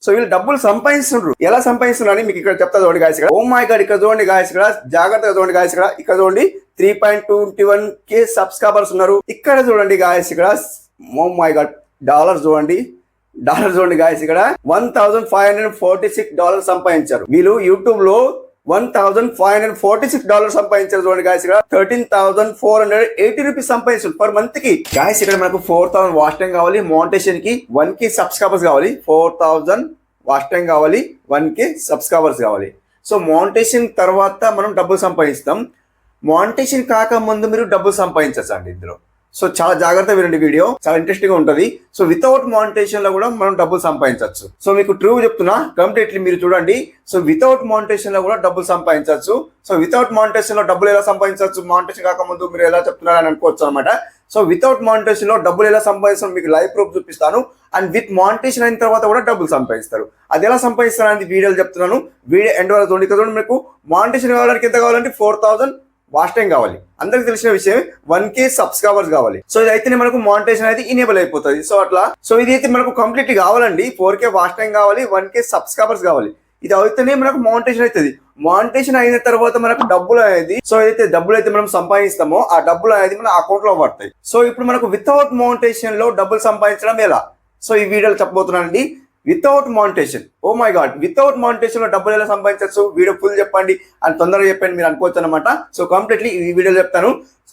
So వీళ్ళు డబ్బులు సంపాదిస్తుండ్రు. ఎలా సంపాదిస్తున్నారు అని మీకు ఇక్కడ చెప్తా చూడండి గాయస్. ఇక్కడ ఓ మై గాడ్, ఇక్కడ చూడండి గాయస్, ఇక్కడ జాగ్రత్తగా చూడండి గాయస్. ఇక్కడ చూడండి 3.21k సబ్స్క్రైబర్స్ ఉన్నారు. ఇక్కడ చూడండి గాయస్, ఇక్కడ ఓ మై గాడ్ డాలర్ చూడండి గాయస్. ఇక్కడ $1,546 సంపాదించారు వీళ్ళు. యూట్యూబ్ లో $1,546 సంపాదించారు చూడండి గాయస్. ఇక్కడ 13,480 రూపీస్ సంపాదించారు పర్ మంత్ కి గాయస్. ఇక్కడ మనకు 4,000 వాచ్ టైం కావాలి, మోనిటైజేషన్ కి 1k సబ్స్క్రైబర్స్ కావాలి. 4,000 వాచ్ టైం కావాలి, 1k సబ్స్క్రైబర్స్ కావాలి. సో మోనిటైజేషన్ తర్వాత మనం డబ్బులు సంపాదిస్తాం. మోనిటైజేషన్ కాక ముందు మీరు డబ్బులు సంపాదించచ్చు అండి ఇందులో. సో చాలా జాగ్రత్తగా వినండి, వీడియో చాలా ఇంట్రెస్టింగ్ గా ఉంటుంది. సో వితౌట్ మానిటైజేషన్ లో కూడా మనం డబ్బులు సంపాదించవచ్చు. సో మీకు ట్రూ చెప్తున్నా, కంప్లీట్లీ మీరు చూడండి. సో వితౌట్ మానిటైజేషన్ లో కూడా డబ్బులు సంపాదించవచ్చు. సో వితౌట్ మానిటైజేషన్ లో డబ్బులు ఎలా సంపాదించవచ్చు, మానిటైజేషన్ కాకముందు మీరు ఎలా చెప్తున్నారు అని అనుకోవచ్చు అనమాట. సో వితౌట్ మానిటైజేషన్ లో డబ్బులు ఎలా సంపాదిస్తాను మీకు లైవ్ ప్రూఫ్ చూపిస్తాను. అండ్ విత్ మానిటైజేషన్ అయిన తర్వాత కూడా డబ్బులు సంపాదిస్తారు. అది ఎలా సంపాదిస్తారు అనేది వీడియోలు చెప్తున్నాను. వీడియో ఎండ్ వరకు చూడండి. ఇక్కడ మీకు మానిటైజేషన్ కావాలంటే ఎంత కావాలంటే 4,000 వాచ్ టైం కావాలి. అందరికి తెలిసిన విషయం 1k సబ్స్క్రైబర్స్ కావాలి. సో ఇదైతే మనకు మానిటైజేషన్ అయితే ఇనేబుల్ అయిపోతుంది. సో అట్లా సో ఇది అయితే మనకు కంప్లీట్ కావాలండి. 4k వాచ్ టైం కావాలి, 1k సబ్స్క్రైబర్స్ కావాలి. ఇది అయితేనే మనకు మానిటైజేషన్ అవుతుంది. మానిటైజేషన్ అయిన తర్వాత మనకు డబ్బులు అనేది, సో ఏదైతే డబ్బులు అయితే మనం సంపాదిస్తామో ఆ డబ్బులు అనేది మన అకౌంట్ లో పడతాయి. సో ఇప్పుడు మనకు వితౌట్ మానిటైజేషన్ లో డబ్బులు సంపాదించడం ఎలా, సో ఈ వీడియోలో చెప్పబోతున్నానండి. Without monetization, oh my god, without monetization లో డబ్బులు ఎలా సంపాదించవచ్చు, వీడియో ఫుల్ చెప్పండి అని తొందరగా చెప్పండి మీరు అనుకోవచ్చు అనమాట. సో కంప్లీట్లీ ఈ వీడియో చెప్తాను,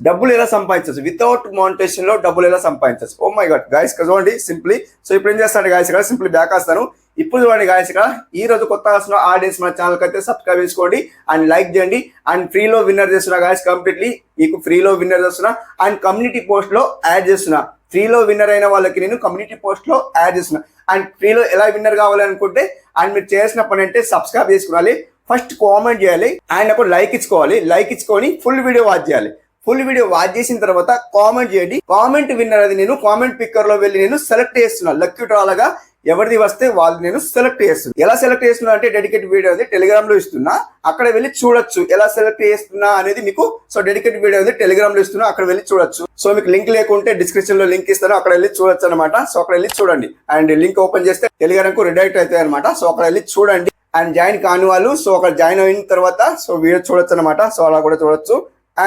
డబ్బులు ఎలా సంపాదించవచ్చు, వితౌట్ మానిటైజేషన్ లో డబ్బులు ఎలా సంపాదించవచ్చు. ఓ మై గాడ్ గాయస్, చూడండి సింప్లీ. సో ఇప్పుడు ఏం చేస్తాను గాయస్, ఇక్కడ సింప్లీ బ్యాక్ వస్తాను. ఇప్పుడు చూడండి గాయస్, ఇక్కడ ఈ రోజు కొత్తగా వస్తున్న ఆడియన్స్ మన ఛానల్ కి అయితే సబ్స్క్రైబ్ చేసుకోండి అండ్ లైక్ చేయండి. అండ్ ఫ్రీలో విన్నర్ చేస్తున్నా గాయస్, కంప్లీట్లీ మీకు ఫ్రీలో విన్నర్ చేస్తున్నా. అండ్ కమ్యూనిటీ పోస్ట్ లో యాడ్ చేస్తున్నా. ఫ్రీలో విన్నర్ అయిన వాళ్ళకి నేను కమ్యూనిటీ పోస్ట్ లో యాడ్ చేస్తున్నా. అండ్ ఫ్రీలో ఎలా విన్నర్ కావాలి అనుకుంటే అండ్ మీరు చేసిన పని అంటే సబ్స్క్రైబ్ చేసుకోవాలి, ఫస్ట్ కామెంట్ చేయాలి అండ్ అప్పుడు లైక్ ఇచ్చుకోవాలి. లైక్ ఇచ్చుకొని ఫుల్ వీడియో వాచ్ చేయాలి. ఫుల్ వీడియో వాచ్ చేసిన తర్వాత కామెంట్ చేయండి. కామెంట్ విన్నర్ అది నేను కామెంట్ పిక్కర్ లో వెళ్ళి నేను సెలెక్ట్ చేస్తున్నా. లక్కీ డ్రా లాగా ఎవరిది వస్తే వాళ్ళు నేను సెలెక్ట్ చేస్తున్నా. ఎలా సెలెక్ట్ చేస్తున్నా అంటే డెడికేట్ వీడియో అనేది టెలిగ్రామ్ లో ఇస్తున్నా, అక్కడ వెళ్ళి చూడొచ్చు ఎలా సెలెక్ట్ చేస్తున్నా అనేది మీకు. సో డెడికేట్ వీడియో అనేది టెలిగ్రామ్ లో ఇస్తున్నా, అక్కడ వెళ్ళి చూడొచ్చు. సో మీకు లింక్ లేకుంటే డిస్క్రిప్షన్ లో లింక్ ఇస్తాను, అక్కడ వెళ్ళి చూడొచ్చు అనమాట. సో అక్కడ వెళ్ళి చూడండి అండ్ లింక్ ఓపెన్ చేస్తే టెలిగ్రామ్ కు రిడైరెక్ట్ అవుతాయి అనమాట. సో అక్కడ వెళ్ళి చూడండి అండ్ జాయిన్ కాని వాళ్ళు సో అక్కడ జాయిన్ అయిన తర్వాత సో వీడియో చూడొచ్చు అనమాట. సో అలా కూడా చూడొచ్చు.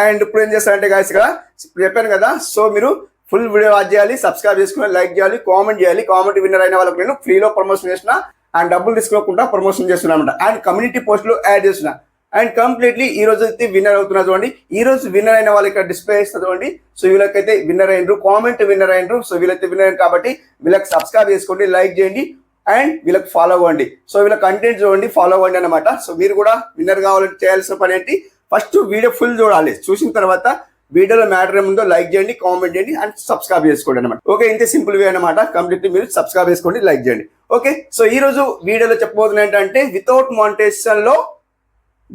అండ్ ఇప్పుడు ఏం చేస్తారంటే గాయస్, ఇక్కడ చెప్పాను కదా, సో మీరు ఫుల్ వీడియో వాచ్ చేయాలి, సబ్స్క్రైబ్ చేసుకుని లైక్ చేయాలి, కామెంట్ చేయాలి. కామెంట్ విన్నర్ అయిన వాళ్ళకి నేను ఫ్రీలో ప్రమోషన్ చేసిన అండ్ డబ్బులు తీసుకోకుండా ప్రమోషన్ చేస్తున్నా అనమాట. అండ్ కమ్యూనిటీ పోస్ట్ లో యాడ్ చేస్తున్నా. అండ్ కంప్లీట్లీ ఈ రోజు అయితే విన్నర్ అవుతున్నా చూడండి. ఈ రోజు విన్నర్ అయిన వాళ్ళకి ఇక్కడ డిస్ప్లే ఇస్తుంది చూడండి. సో వీళ్ళకైతే విన్నర్ అయినరు, కామెంట్ విన్నర్ అయినరు. సో వీళ్ళైతే విన్నర్ అయిన కాబట్టి వీళ్ళకి సబ్స్క్రైబ్ చేసుకోండి, లైక్ చేయండి అండ్ వీళ్ళకి ఫాలో అవ్వండి. సో వీళ్ళ కంటెంట్ చూడండి, ఫాలో అవ్వండి అనమాట. సో మీరు కూడా విన్నర్ కావాలంటే చేయాల్సిన పని ఏంటి, ఫస్ట్ వీడియో ఫుల్ చూడాలి. చూసిన తర్వాత వీడియోలో మ్యాటర్ ఏముందో లైక్ చేయండి, కామెంట్ చేయండి అండ్ సబ్స్క్రైబ్ చేసుకోండి అనమాట. ఓకే, ఇంతే సింపుల్ వే అనమాట. కంప్లీట్లీ మీరు సబ్స్క్రైబ్ చేసుకోండి, లైక్ చేయండి. ఓకే, సో ఈ రోజు వీడియోలో చెప్పబోతున్నా ఏంటంటే వితౌట్ మానిటైజేషన్ లో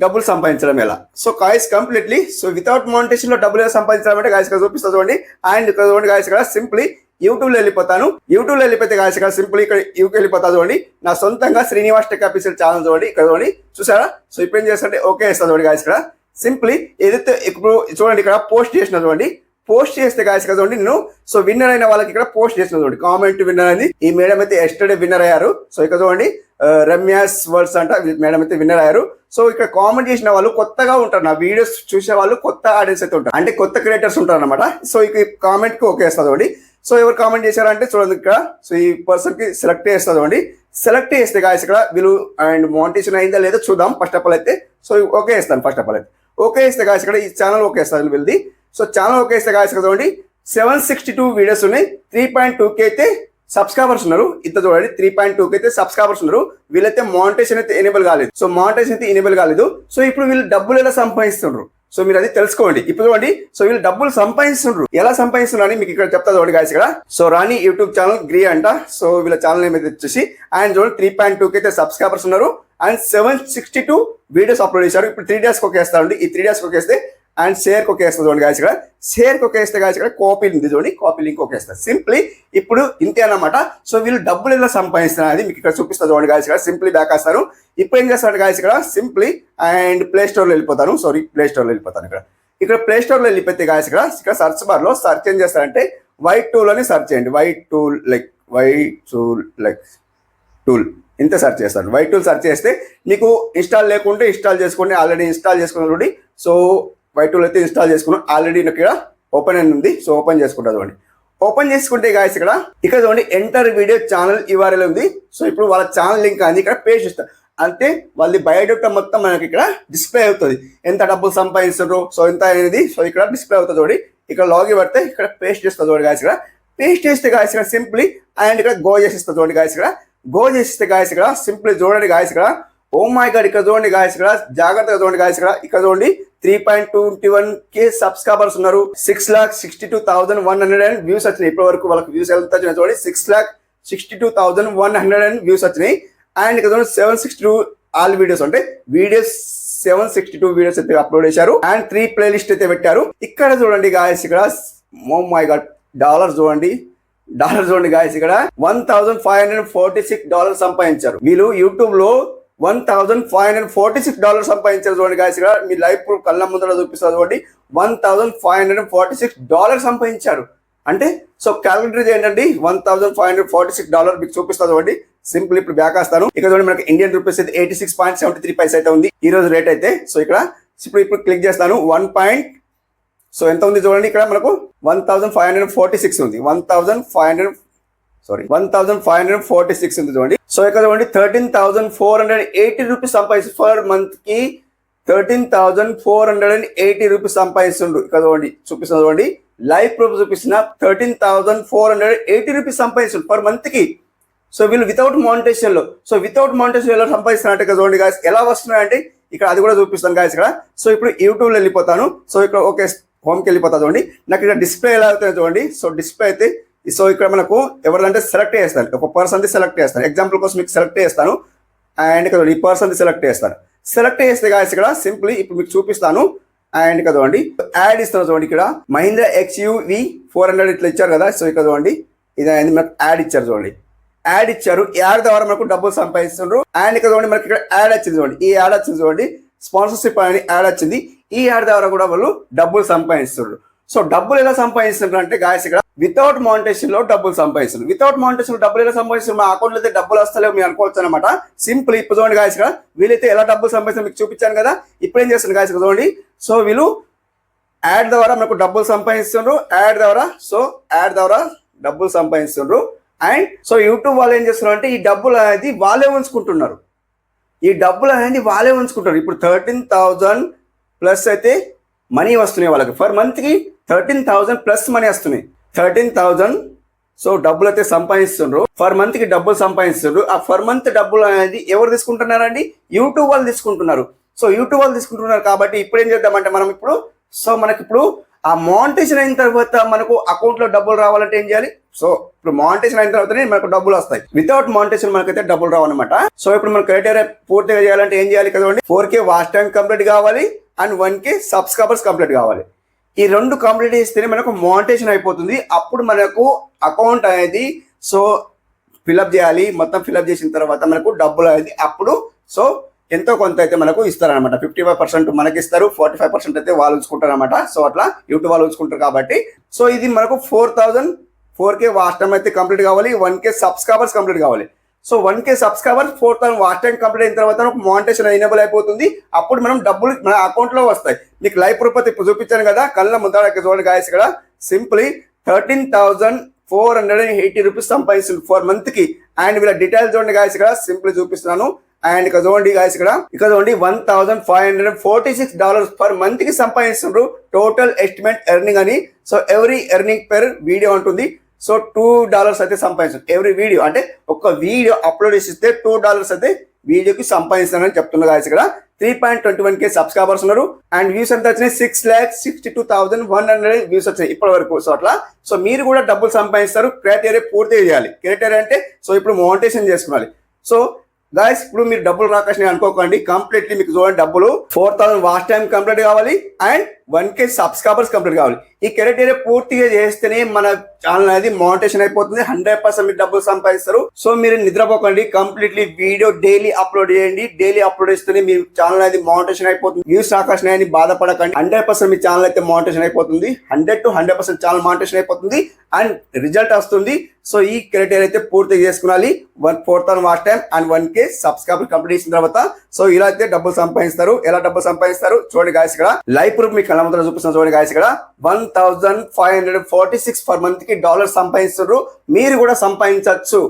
డబ్బులు సంపాదించడం ఎలా. So guys completely so without monetization లో డబ్బులు ఎలా సంపాదించడం అంటే గాయ్స్ ఇక్కడ చూపిస్తా చూడండి. అండ్ ఇక్కడ చూడండి గాయ్స్, ఇక్కడ సింప్లీ యూట్యూబ్ లో వెళ్ళిపోతాను. యూట్యూబ్ లో వెళ్ళిపోతే గాయ్స్ ఇక్కడ సింపుల్ ఇక్కడ యూట్యూబ్ వెళ్ళిపోతా చూడండి. నా సొంతంగా శ్రీనివాస్ టెక్ ఆఫీషియల్ ఛానల్ చూడండి. ఇక్కడ చూడండి, చూసారా. సో ఇప్పుడు ఏం చేస్తారంటే ఓకే వేస్తా చూడండి గాయ్స్. ఇక్కడ సింప్లీ ఏదైతే ఇప్పుడు చూడండి ఇక్కడ పోస్ట్ చేసిన చూడండి. పోస్ట్ చేస్తే గాయస్ కదా చూడండి, నేను సో విన్నర్ అయిన వాళ్ళకి ఇక్కడ పోస్ట్ చేసిన చూడండి. కామెంట్ విన్నర్ అని ఈ మేడం అయితే ఎస్టర్డే విన్నర్ అయ్యారు. సో ఇక్కడ చూడండి రమ్యాస్ వర్డ్స్ అంట మేడం అయితే విన్నర్ అయ్యారు. సో ఇక్కడ కామెంట్ చేసిన వాళ్ళు కొత్తగా ఉంటారు, నా వీడియోస్ చూసే వాళ్ళు కొత్త ఆడియన్స్ అయితే ఉంటారు, అంటే కొత్త క్రియేటర్స్ ఉంటారు అనమాట. సో ఇక కామెంట్ కి ఓకే వేస్తా చూడండి. సో ఎవరు కామెంట్ చేశారంటే చూడండి ఇక్కడ సో ఈ పర్సన్ కి సెలెక్ట్ చేస్తా చూడండి. సెలెక్ట్ చేస్తే గాయస్ ఇక్కడ వీళ్ళు అండ్ మానిటైజేషన్ అయిందా లేదో చూద్దాం. ఫస్ట్ ఆఫ్ ఆల్ అయితే సో ఓకే వేస్తాను. ఫస్ట్ ఆఫ్ ఆల్ అయితే ఓకే వేస్తే గాయస్ ఇక్కడ ఈ ఛానల్ ఓకే వేస్తాను వెళ్ళి. సో ఛానల్ ఓకే వేస్తే గాయస్ ఇక్కడ చూడండి 762 వీడియోస్ ఉన్నాయి. 3.2k అయితే సబ్స్క్రైబర్స్ ఉన్నారు. ఇంత చూడండి 3.2k అయితే సబ్స్క్రైబర్స్ ఉన్నారు. వీళ్ళైతే మానిటైజేషన్ అయితే ఎనేబుల్ కాలేదు. సో మానిటైజేషన్ అయితే ఎనేబుల్ కాలేదు. సో ఇప్పుడు వీళ్ళు డబ్బులు ఎలా సంపాదిస్తున్నారు సో మీరు అది తెలుసుకోండి. ఇప్పుడు చూడండి సో వీళ్ళు డబ్బులు సంపాదిస్తున్నారు. ఎలా సంపాదిస్తున్నారు అని మీకు ఇక్కడ చెప్తా చూడండి గాయస్. ఇక్కడ సో రాణి యూట్యూబ్ ఛానల్ గ్రీ అంట. సో వీళ్ళ ఛానల్ నేమ్ అయితే వచ్చేసి అండ్ చూడండి 3.2k అయితే సబ్స్క్రైబర్స్ ఉన్నారు. అండ్ 762 వీడియోస్ అప్లోడ్ చేశారు. ఇప్పుడు 3 days ఒక వేస్తారండి. ఈ 3 days ఒక వేస్తే అండ్ షేర్ ఒక వేస్తుంది చూడండి గాయస్. ఇక్కడ షేర్ ఒక వేస్తే గాయస్ ఇక్కడ కాపీ ఉంది చూడండి, కాపీ లింక్ ఒక వేస్తారు. సింప్లీ ఇప్పుడు ఇంతే అన్నమాట. సో వీళ్ళు డబ్బులు ఎలా సంపాదిస్తున్నారు అది మీకు ఇక్కడ చూపిస్తారు చూడండి గాయస్. ఇక్కడ సింప్లీ బ్యాక్ వస్తారు. ఇప్పుడు ఏం చేస్తారు గాయస్ ఇక్కడ సింప్లీ అండ్ ప్లే స్టోర్ లో వెళ్ళిపోతాను. సారీ ప్లే స్టోర్ లో వెళ్ళిపోతాను. ఇక్కడ ప్లే స్టోర్ లో వెళ్ళిపోతే గాయస్ ఇక్కడ సర్చ్ బార్ లో సర్చ్ ఏం చేస్తారంటే వైట్ టూల్ అని సర్చ్ చేయండి. వైట్ టూల్ లైక్ ఇంత సెర్చ్ చేస్తాను. వై టూల్ సెర్చ్ చేస్తే మీకు ఇన్స్టాల్ లేకుంటే ఇన్స్టాల్ చేసుకోండి. ఆల్రెడీ ఇన్స్టాల్ చేసుకున్న చూడండి. సో వై టూల్ అయితే ఇన్స్టాల్ చేసుకున్నాను. ఆల్రెడీ నాకు ఇక్కడ ఓపెన్ అని ఉంది. సో ఓపెన్ చేసుకుంటా చూడండి. ఓపెన్ చేసుకుంటే గాయస్ ఇక్కడ చూడండి ఎంటర్ వీడియో ఛానల్ URL ఉంది. సో ఇప్పుడు వాళ్ళ ఛానల్ లింక్ అనేది ఇక్కడ పేస్ట్ చేస్తారు. అంటే వాళ్ళది బయోడేటా మొత్తం మనకి ఇక్కడ డిస్ప్లే అవుతుంది. ఎంత డబ్బులు సంపాదిస్తారు, సో ఎంత అనేది సో ఇక్కడ డిస్ప్లే అవుతుంది చూడండి. ఇక్కడ లాగిన్ పడితే ఇక్కడ పేస్ట్ చేస్తుంది చూడండి గాయస్ పేస్ట్ చేస్తే గాయస్ సింప్లీ అండ్ ఇక్కడ గో చేసిస్తుంది చూడండి గాయస్ గో చేస్తే గాయస్ సింప్లీ చూడండి గాయస్ ఓ మై గాడ్ ఇక్కడ చూడండి గాయస్ జాగ్రత్తగా చూడండి గాయస్ ఇక్కడ చూడండి 3.21K సబ్స్క్రైబర్స్ ఉన్నారు. 6,62,100 వ్యూస్ వచ్చినాయి. ఇప్పటి వరకు వాళ్ళకి వ్యూస్ ఎంత వచ్చినాయి చూడండి. 6,62,100 వ్యూస్ వచ్చినాయి. అండ్ ఇక్కడ చూడండి 762 ఆల్ వీడియోస్ అంటే వీడియోస్ 762 వీడియోస్ అయితే అప్లోడ్ చేశారు. అండ్ 3 ప్లేలిస్ట్ అయితే పెట్టారు. ఇక్కడ చూడండి guys oh my god dollar చూడండి గాయస్ $1,546 సంపాదించారు. వీళ్ళు యూట్యూబ్ లో $1,546 సంపాదించారు చూడండి గాయస్ మీ లైవ్ ప్రూఫ్ కళ్ళ ముందర చూపిస్తారు చూడండి. $1,546 సంపాదించారు అంటే సో క్యాలిక్యులేట్ చేయండి. $1,546 మీకు చూపిస్తారు చూడండి. సింపుల్ ఇప్పుడు బ్యాక్ వస్తాను. ఇక్కడ చూడండి మనకి ఇండియన్ రూపీస్ అయితే 86.73 పైసా అయితే ఉంది ఈ రోజు రేట్ అయితే. సో ఇక్కడ ఇప్పుడు క్లిక్ చేస్తాను. సో ఎంత ఉంది చూడండి. ఇక్కడ మనకు 1,546 ఉంది. 1,546 ఉంది చూడండి. సో ఇక్కడ చూడండి 13,480 రూపీస్ సంపాదిస్తుంది ఫర్ మంత్ కి. 13,480 రూపీస్ సంపాదిస్తుండ్రు. ఇక్కడ చూడండి చూపిస్తుంది చూడండి. లైవ్ ప్రూఫ్ చూపిస్తున్న 13,480 రూపీస్ సంపాదిస్తుంది పర్ మంత్ కి. సో వీళ్ళు వితౌట్ మానిటైజేషన్ లో ఎలా సంపాదిస్తున్నట్టు ఇక్కడ చూడండి గాయస్ ఎలా వస్తున్నాయంటే ఇక్కడ అది కూడా చూపిస్తాను గాయస్ సో ఇప్పుడు యూట్యూబ్ లో వెళ్ళిపోతాను. సో ఇక్కడ ఓకే హోమ్కి వెళ్ళిపోతా చూడండి. నాకు ఇక్కడ డిస్ప్లే ఎలా అవుతుంది చూడండి. సో డిస్ప్లే అయితే సో ఇక్కడ మనకు ఎవరిదంటే సెలెక్ట్ చేస్తాను. ఒక పర్సన్ సెలెక్ట్ చేస్తాను. ఎగ్జాంపుల్ కోసం మీకు సెలెక్ట్ చేస్తాను. అండ్ ఇక్కడ ఈ పర్సన్ సెలెక్ట్ చేస్తాను. సెలెక్ట్ చేస్తే గాయస్ ఇక్కడ సింప్లీ ఇప్పుడు మీకు చూపిస్తాను. అండ్ ఇక్కడ చూడండి యాడ్ ఇస్తాను చూడండి. ఇక్కడ మహీంద్రా XUV 400 ఇట్లా ఇచ్చారు కదా. సో ఇక్కడ చూడండి ఇది మనకు యాడ్ ఇచ్చారు చూడండి. యాడ్ ఇచ్చారు. యాడ్ ద్వారా మనకు డబ్బులు సంపాదిస్తున్నారు. అండ్ ఇక్కడ చూడండి మనకి ఇక్కడ యాడ్ వచ్చింది చూడండి. ఈ యాడ్ వచ్చింది చూడండి. స్పాన్సర్షిప్ అని యాడ్ వచ్చింది. ఈ యాడ్ ద్వారా కూడా వాళ్ళు డబ్బులు సంపాదిస్తున్నారు. సో డబ్బులు ఎలా సంపాదిస్తున్నారు అంటే గాయస్ ఇక్కడ వితౌట్ మానిటైజేషన్ లో డబ్బులు సంపాదిస్తున్నారు. వితౌట్ మానిటైజేషన్ డబ్బులు ఎలా సంపాదిస్తున్నారు? మా అకౌంట్ లో అయితే డబ్బులు వస్తలేవు మీరు అనుకోవచ్చు అనమాట. సింపుల్ ఇప్పుడు చూడండి గాయస్ వీళ్ళైతే ఎలా డబ్బులు సంపాదిస్తున్నారు మీకు చూపించాను కదా. ఇప్పుడు ఏం చేస్తున్నారు గాయస్ చూడండి. సో వీళ్ళు యాడ్ ద్వారా మనకు డబ్బులు సంపాదిస్తున్నారు. యాడ్ ద్వారా డబ్బులు సంపాదిస్తున్నారు. అండ్ సో యూట్యూబ్ వాళ్ళు ఏం చేస్తున్నారు అంటే ఈ డబ్బులు అనేది వాళ్ళే ఉంచుకుంటున్నారు. ఇప్పుడు 13,000 ప్లస్ అయితే మనీ వస్తున్నాయి వాళ్ళకి. ఫర్ మంత్ కి 13,000 ప్లస్ మనీ వస్తున్నాయి. 13,000 సో డబ్బులు అయితే సంపాదిస్తున్నారు. ఫర్ మంత్ కి డబ్బులు సంపాదిస్తున్నారు. ఆ ఫర్ మంత్ డబ్బులు అనేది ఎవరు తీసుకుంటున్నారండి? యూట్యూబ్ వాళ్ళు తీసుకుంటున్నారు. సో యూట్యూబ్ వాళ్ళు తీసుకుంటున్నారు కాబట్టి ఇప్పుడు ఏం చేద్దామంటే మనం ఇప్పుడు మనకి ఇప్పుడు ఆ మానిటైజేషన్ అయిన తర్వాత మనకు అకౌంట్ లో డబ్బులు రావాలంటే ఏం చేయాలి? సో ఇప్పుడు మానిటైజేషన్ అయిన తర్వాతనే మనకు డబ్బులు వస్తాయి. వితౌట్ మానిటైజేషన్ మనకైతే డబ్బులు రావన్నమాట. సో ఇప్పుడు మన క్రైటీరియా పూర్తిగా చేయాలంటే ఏం చేయాలి కదండి? 4K వాచ్ టైం కంప్లీట్ కావాలి అండ్ 1K సబ్స్క్రైబర్స్ కంప్లీట్ కావాలి. ఈ రెండు కంప్లీట్ చేస్తేనే మనకు మానిటైజేషన్ అయిపోతుంది. అప్పుడు మనకు అకౌంట్ అనేది సో ఫిల్అప్ చేయాలి. మొత్తం ఫిల్అప్ చేసిన తర్వాత మనకు డబ్బులు అనేది అప్పుడు సో ఎంతో కొంత అయితే మనకు ఇస్తారనమాట. 55% మనకి ఇస్తారు, 45% అయితే వాళ్ళు ఉంచుకుంటారు అనమాట. సో అట్లా యూట్యూబ్ వాళ్ళు ఉంచుకుంటారు కాబట్టి సో ఇది మనకు 4K వాచ్ టైం అయితే కంప్లీట్ కావాలి. 1K సబ్స్క్రైబర్స్ కంప్లీట్ కావాలి. So 1K subscribers 4,000 watch time complete అయిన తర్వాత మానిటైజేషన్ ఎనేబుల్ అయిపోతుంది. అప్పుడు మనం డబ్బులు మన అకౌంట్ లో వస్తాయి. మీకు లైవ్ ప్రూఫ్ ఇప్పుడు చూపించాను కదా కళ్ళ ముందర చూడండి గాయస్ ఇక్కడ సింప్లీ 13,480 రూపీస్ సంపాదిస్తుంది ఫర్ మంత్ కి. అండ్ వీళ్ళ డీటెయిల్స్ చూడండి గాయస్ ఇక్కడ సింప్లీ చూపిస్తున్నాను. అండ్ ఇక్కడ చూడండి గాయస్ ఇక్కడ చూడండి $1,546 పర్ మంత్ కి సంపాదిస్తున్నారు. టోటల్ ఎస్టిమేట్ ఎర్నింగ్ అని. So every earning per video ఉంటుంది. సో $2 అయితే సంపాదిస్తారు ఎవ్రీ వీడియో. అంటే ఒక వీడియో అప్లోడ్ చేసిస్తే $2 అయితే వీడియోకి సంపాదిస్తారని చెప్తున్నారు గాయస్ ఇక్కడ. 3.21K సబ్స్క్రైబర్స్ ఉన్నారు. అండ్ వ్యూస్ ఎంత వచ్చినాయి? 6,62,100 వ్యూస్ వచ్చాయి ఇప్పటి వరకు. సో అట్లా సో మీరు కూడా డబ్బులు సంపాదిస్తారు. క్రైటీరియా పూర్తి చేయాలి. క్రైటీరియా అంటే సో ఇప్పుడు మానిటైజేషన్ చేసుకోవాలి. సో గాయస్ ఇప్పుడు మీరు డబ్బులు రాకాల్సిన అనుకోకండి. కంప్లీట్లీ మీకు చూడండి డబ్బులు 4,000 వాచ్ టైం కంప్లీట్ కావాలి అండ్ 1K సబ్స్క్రైబర్స్ కంప్లీట్ కావాలి. ఈ క్రైటీరియా పూర్తిగా చేస్తేనే మన ఛానల్ అనేది మానిటైజేషన్ అయిపోతుంది. 100% మీరు డబ్బులు సంపాదిస్తారు. సో మీరు నిద్రపోకండి, కంప్లీట్లీ వీడియో డైలీ అప్లోడ్ చేయండి. డైలీ అప్లోడ్ చేస్తేనే మీ ఛానల్ అనేది మానిటైజేషన్ అయిపోతుంది. వ్యూస్ ఆకర్షణ బాధపడకండి. 100% మీ ఛానల్ అయితే మానిటైజేషన్ అయిపోతుంది. 100 to 100% ఛానల్ మానిటైజేషన్ అయిపోతుంది అండ్ రిజల్ట్ వస్తుంది. సో ఈ క్రైటీరియా అయితే పూర్తిగా చేసుకునాలి. 4,000 watch time and 1K subscriber complete చేసిన తర్వాత సో ఇలా అయితే డబ్బులు సంపాదిస్తారు. ఎలా డబ్బులు సంపాదిస్తారు చూడండి గాయస్. ఇక్కడ లైవ్ ప్రూఫ్ మీకు కళ్ళ ముందర చూపిస్తున్నా చూడండి గాయస్. ఇక్కడ 1,546 పర్ మంత్ కి డాలర్ సంపాదిస్తారు. మీరు కూడా సంపాదించవచ్చు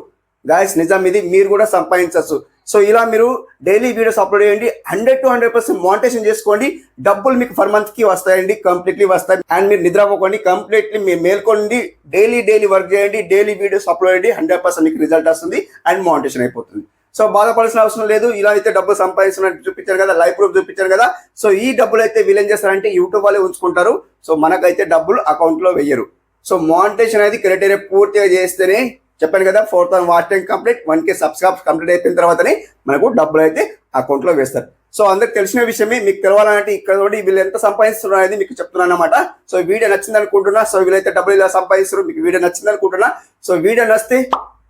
గాయస్, నిజం ఇది, మీరు కూడా సంపాదించవచ్చు. సో ఇలా మీరు డైలీ వీడియోస్ అప్లోడ్ చేయండి. 100 to 100% మానిటైజేషన్ చేసుకోండి. డబ్బులు మీకు పర్ మంత్ కి వస్తాయండి, కంప్లీట్లీ వస్తాయి. అండ్ మీరు నిద్రపోకండి, కంప్లీట్లీ మీరు మేల్కోండి. డైలీ వర్క్ చేయండి, డైలీ వీడియోస్ అప్లోడ్ చేయండి. 100% మీకు రిజల్ట్ వస్తుంది అండ్ మానిటైజేషన్ అయిపోతుంది. సో బాధపడాల్సిన అవసరం లేదు. ఇలా అయితే డబ్బులు సంపాదిస్తున్నట్టు చూపించాను కదా, లైవ్ ప్రూఫ్ చూపించాను కదా. సో ఈ డబ్బులు అయితే వీళ్ళు ఏం చేస్తారంటే యూట్యూబ్ వాళ్ళే ఉంచుకుంటారు. సో మనకైతే డబ్బులు అకౌంట్ లో వెయ్యరు. సో మానిటైజేషన్ అనేది క్రైటీరియా పూర్తిగా చేస్తేనే, చెప్పాను కదా, 4,000 watch time complete, 1K subscribe complete అయిపోయిన తర్వాతనే మనకు డబ్బులు అయితే అకౌంట్ లో వేస్తారు. సో అందరికి తెలిసిన విషయమే. మీకు తెలవాలంటే ఇక్కడ కూడా వీళ్ళు ఎంత సంపాదిస్తున్నారు అనేది మీకు చెప్తున్నాను అనమాట. సో వీడియో నచ్చింది అనుకుంటున్నా. సో వీళ్ళైతే డబ్బులు ఇలా సంపాదిస్తారు. మీకు వీడియో నచ్చింది అనుకుంటున్నా. సో వీడియో నచ్చితే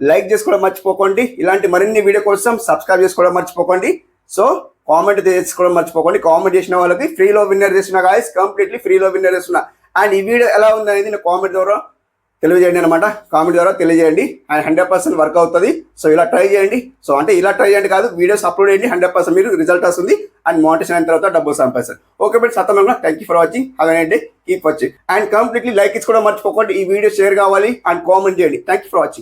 లైక్ చేసుకోవడం మర్చిపోకండి. ఇలాంటి మరిన్ని వీడియో కోసం సబ్స్క్రైబ్ చేసుకోవడం మర్చిపోకండి. సో కామెంట్ చేసుకోవడం మర్చిపోకండి. కామెంట్ చేసిన వాళ్ళకి ఫ్రీలో విన్నర్ చేస్తున్నా గాయస్, కంప్లీట్లీ ఫ్రీలో విన్నర్ చేస్తున్నా. అండ్ ఈ వీడియో ఎలా ఉంది అనేది నా కామెంట్ ద్వారా తెలియజేయండి అనమాట. కామెంట్ ద్వారా తెలియజేయండి అండ్ 100% వర్క్ అవుతుంది. సో ఇలా ట్రై చేయండి. సో అంటే ఇలా ట్రై చేయండి కాదు, వీడియోస్ అప్లోడ్ చేయండి. 100% మీరు రిజల్ట్ వస్తుంది అండ్ మానిటైజేషన్ అయిన తర్వాత డబ్బులు సంపాదిస్తారు. ఓకే ఫ్రెండ్స్, సత్తమంగా థ్యాంక్ యూ ఫర్ వాచింగ్. అదేనండి, keep watching and completely like ఇచ్చుకోవడం మర్చిపోకండి. ఈ వీడియో షేర్ కావాలి అండ్ కామెంట్ చేయండి. Thank you for watching.